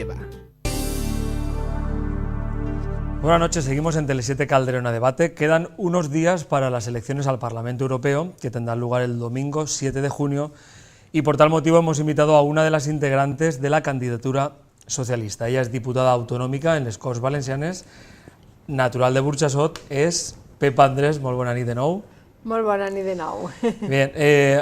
Deba. Buenas noches, seguimos en Tele7 Calderón a Debate. Quedan unos días para las elecciones al Parlamento Europeo, que tendrán lugar el domingo 7 de junio, y por tal motivo hemos invitado a una de las integrantes de la candidatura socialista. Ella es diputada autonómica en les Corts Valencianes, natural de Burjassot, es Pepa Andrés. Molt bona nit de nou. Molt bona nit de nou. Bien,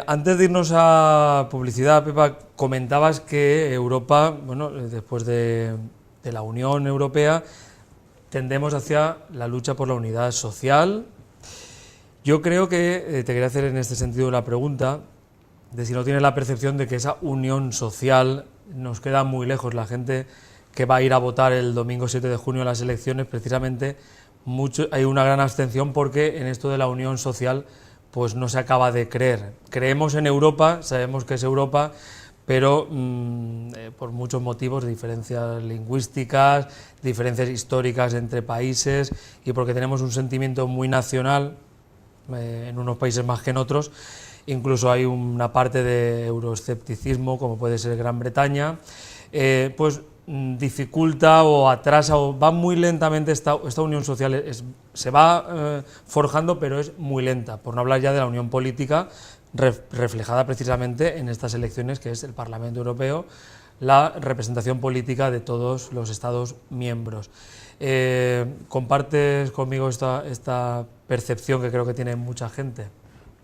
antes de irnos a publicidad, Pepa, comentabas que Europa, bueno, después de la Unión Europea, tendemos hacia la lucha por la unidad social. Yo creo que te quería hacer en este sentido la pregunta de si no tienes la percepción de que esa unión social nos queda muy lejos. La gente que va a ir a votar el domingo 7 de junio en las elecciones, precisamente hay una gran abstención porque en esto de la unión social pues no se acaba de creer. Creemos en Europa, sabemos que es Europa, pero por muchos motivos, diferencias lingüísticas, diferencias históricas entre países y porque tenemos un sentimiento muy nacional en unos países más que en otros. Incluso hay una parte de euroescepticismo, como puede ser Gran Bretaña, pues dificulta o atrasa o va muy lentamente esta unión social, se va forjando, pero es muy lenta, por no hablar ya de la unión política reflejada precisamente en estas elecciones, que es el Parlamento Europeo, la representación política de todos los Estados miembros. ¿Compartes conmigo esta percepción que creo que tiene mucha gente?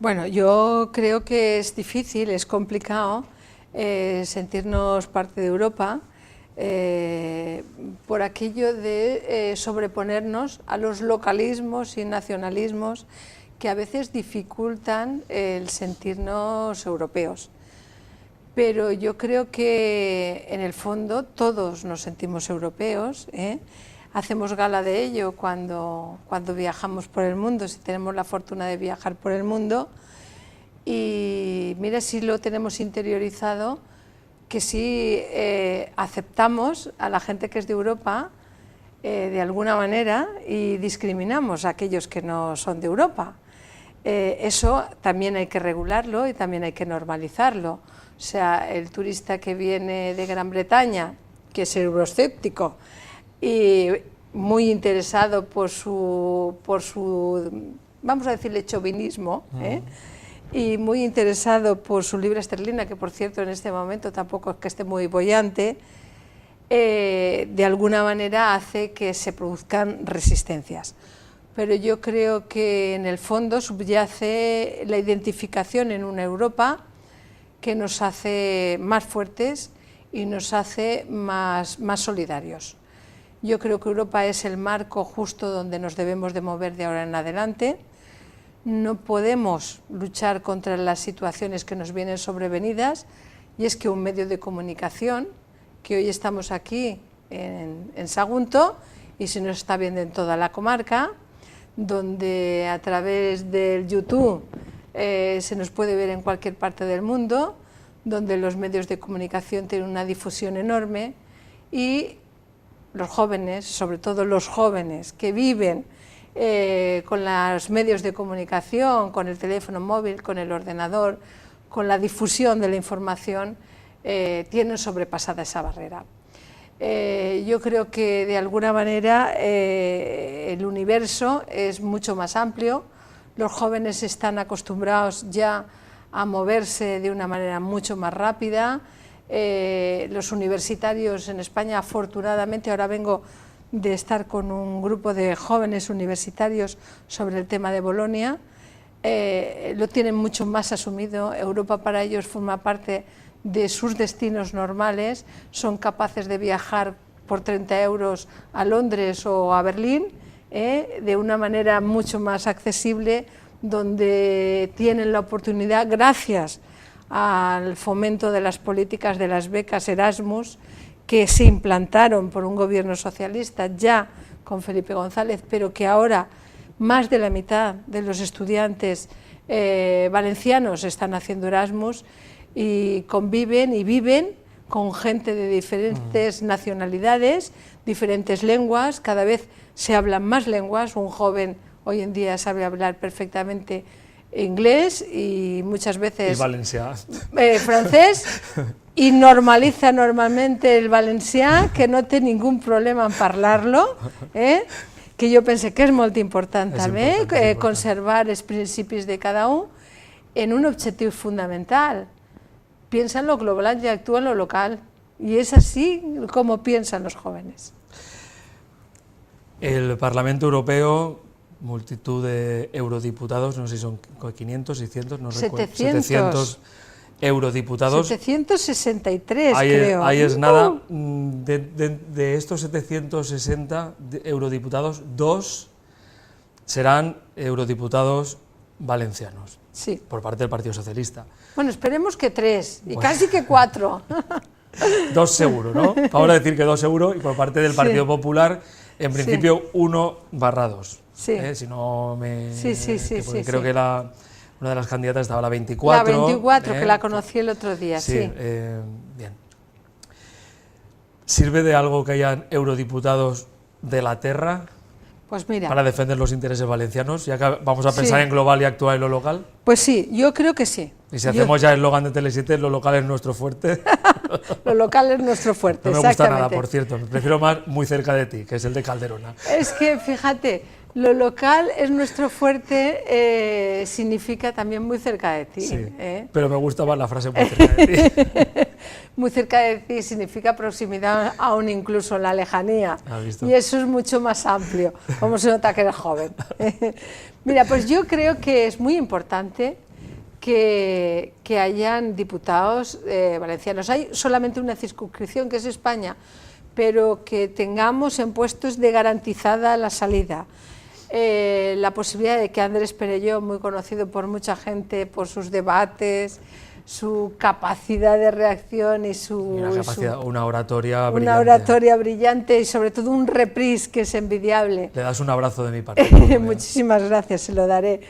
Bueno, yo creo que es difícil, es complicado sentirnos parte de Europa por aquello de sobreponernos a los localismos y nacionalismos que a veces dificultan el sentirnos europeos. Pero yo creo que en el fondo todos nos sentimos europeos, hacemos gala de ello cuando viajamos por el mundo, si tenemos la fortuna de viajar por el mundo, y mira si lo tenemos interiorizado, que si aceptamos a la gente que es de Europa de alguna manera y discriminamos a aquellos que no son de Europa. Eso también hay que regularlo y también hay que normalizarlo. O sea, el turista que viene de Gran Bretaña, que es euroescéptico y muy interesado por su vamos a decirle, chauvinismo, y muy interesado por su libra esterlina, que por cierto en este momento tampoco es que esté muy boyante, de alguna manera hace que se produzcan resistencias. Pero yo creo que en el fondo subyace la identificación en una Europa que nos hace más fuertes y nos hace más solidarios. Yo creo que Europa es el marco justo donde nos debemos de mover de ahora en adelante. No podemos luchar contra las situaciones que nos vienen sobrevenidas, y es que un medio de comunicación, que hoy estamos aquí en Sagunto y se nos está viendo en toda la comarca, donde a través del YouTube se nos puede ver en cualquier parte del mundo, donde los medios de comunicación tienen una difusión enorme, y los jóvenes, sobre todo los jóvenes que viven con los medios de comunicación, con el teléfono móvil, con el ordenador, con la difusión de la información, tienen sobrepasada esa barrera. Yo creo que de alguna manera el universo es mucho más amplio, los jóvenes están acostumbrados ya a moverse de una manera mucho más rápida, los universitarios en España, afortunadamente, ahora vengo de estar con un grupo de jóvenes universitarios sobre el tema de Bolonia, lo tienen mucho más asumido. Europa para ellos forma parte de sus destinos normales, son capaces de viajar por 30 euros a Londres o a Berlín, de una manera mucho más accesible, donde tienen la oportunidad, gracias al fomento de las políticas de las becas Erasmus, que se implantaron por un gobierno socialista ya con Felipe González, pero que ahora más de la mitad de los estudiantes valencianos están haciendo Erasmus y conviven y viven con gente de diferentes nacionalidades, diferentes lenguas, cada vez se hablan más lenguas, un joven hoy en día sabe hablar perfectamente inglés y muchas veces y valencià. Francés, i normalitza normalmente el valencià, que no té ningú problema en parlar-lo, que jo penso que és molt important també, conservar els principis de cada un en un objectiu fundamental. Piensa en lo global y actúa en lo local. Y es así como piensan los jóvenes. El Parlamento Europeo, multitud de eurodiputados, no sé si son 500, 600, no recuerdo. 700 eurodiputados. 763, creo. Ahí es nada. De estos 760 eurodiputados, 2 serán eurodiputados valencianos. Sí. Por parte del Partido Socialista. Bueno, esperemos que 3, y casi que 4. 2 seguro, ¿no? Vamos a decir que 2 seguro, y por parte del Partido Popular, en principio 1/2. Sí. Si no me... Sí. Creo que una de las candidatas estaba la 24. La 24, que la conocí el otro día, sí. Bien. ¿Sirve de algo que hayan eurodiputados de la terra? Pues mira, para defender los intereses valencianos, ya que vamos a pensar en global y actuar en lo local. Pues sí, yo creo que sí. Y si hacemos ya el eslogan de Tele7, lo local es nuestro fuerte. Lo local es nuestro fuerte, no me gusta nada, por cierto, me prefiero más muy cerca de ti, que es el de Calderona. Es que, fíjate, lo local es nuestro fuerte, significa también muy cerca de ti. Sí, pero me gusta más la frase muy cerca de ti. Muy cerca de ti significa proximidad, aún incluso en la lejanía. Y eso es mucho más amplio, como se nota que eres joven. Mira, pues yo creo que es muy importante que hayan diputados valencianos. Hay solamente una circunscripción, que es España, pero que tengamos en puestos de garantizada la salida. La posibilidad de que Andrés Perelló, muy conocido por mucha gente por sus debates, su capacidad de reacción y una oratoria brillante. Una oratoria brillante y sobre todo un reprise que es envidiable. Le das un abrazo de mi parte. Muchísimas gracias, se lo daré.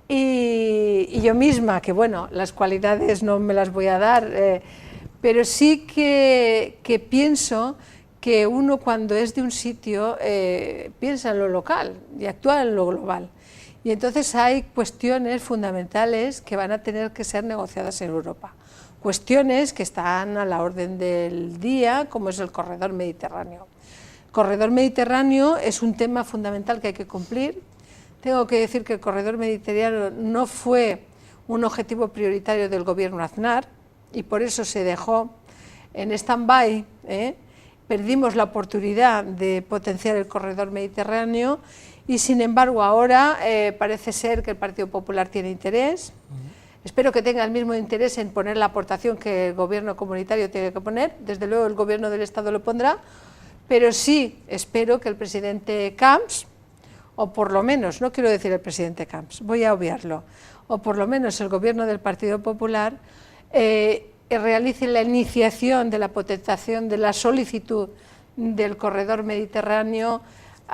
Y yo misma, que bueno, las cualidades no me las voy a dar, pero sí que pienso que uno cuando es de un sitio piensa en lo local y actúa en lo global. Y entonces hay cuestiones fundamentales que van a tener que ser negociadas en Europa. Cuestiones que están a la orden del día, como es el corredor mediterráneo. El corredor mediterráneo es un tema fundamental que hay que cumplir. Tengo que decir que el corredor mediterráneo no fue un objetivo prioritario del gobierno Aznar y por eso se dejó en stand-by. Perdimos la oportunidad de potenciar el corredor mediterráneo y sin embargo ahora parece ser que el Partido Popular tiene interés. Espero que tenga el mismo interés en poner la aportación que el gobierno comunitario tiene que poner, desde luego el gobierno del Estado lo pondrá, pero sí espero que el presidente Camps, o por lo menos, no quiero decir el presidente Camps, voy a obviarlo, o por lo menos el gobierno del Partido Popular, realice la iniciación de la potenciación de la solicitud del corredor mediterráneo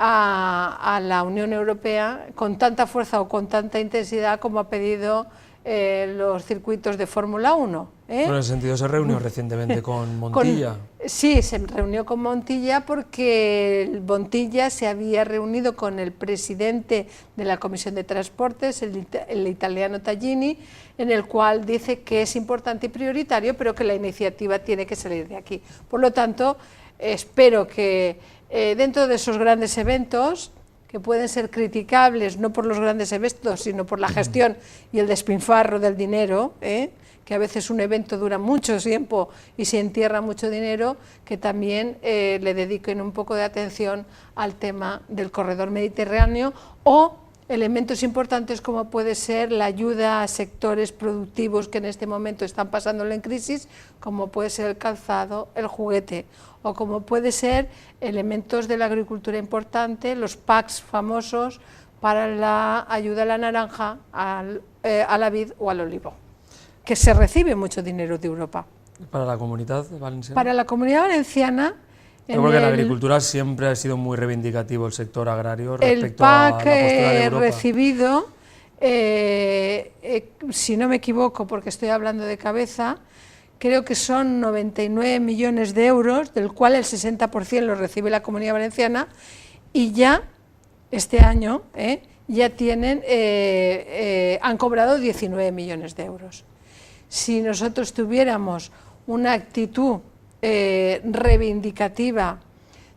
a la Unión Europea con tanta fuerza o con tanta intensidad como ha pedido los circuitos de Fórmula 1. En ese sentido se reunió recientemente con Montilla. Sí, se reunió con Montilla porque Montilla se había reunido con el presidente de la Comisión de Transportes, el italiano Tajani, en el cual dice que es importante y prioritario, pero que la iniciativa tiene que salir de aquí. Por lo tanto, espero que dentro de esos grandes eventos, que pueden ser criticables no por los grandes eventos, sino por la gestión y el despilfarro del dinero, que a veces un evento dura mucho tiempo y se entierra mucho dinero, que también le dediquen un poco de atención al tema del corredor mediterráneo o elementos importantes como puede ser la ayuda a sectores productivos que en este momento están pasándolo en crisis, como puede ser el calzado, el juguete, o como puede ser elementos de la agricultura importante, los packs famosos para la ayuda a la naranja, a la vid o al olivo, que se recibe mucho dinero de Europa. ¿Para la comunidad valenciana? Para la comunidad valenciana... Porque en la agricultura siempre ha sido muy reivindicativo el sector agrario respecto a la postura de Europa. Recibido, si no me equivoco, porque estoy hablando de cabeza, creo que son 99 millones de euros, del cual el 60% lo recibe la Comunidad Valenciana, y ya, este año, ya tienen, han cobrado 19 millones de euros. Si nosotros tuviéramos una actitud reivindicativa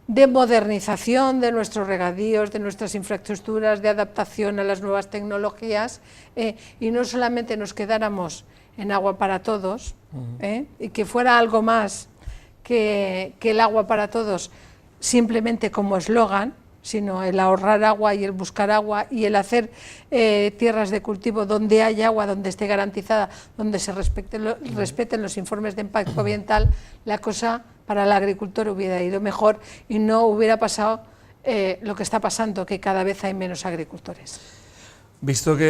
de modernización de nuestros regadíos, de nuestras infraestructuras, de adaptación a las nuevas tecnologías, y no solamente nos quedáramos en agua para todos, y que fuera algo más que el agua para todos simplemente como eslogan, sino el ahorrar agua y el buscar agua y el hacer tierras de cultivo donde haya agua, donde esté garantizada, donde se respeten los informes de impacto ambiental, la cosa para el agricultor hubiera ido mejor y no hubiera pasado lo que está pasando, que cada vez hay menos agricultores. Visto que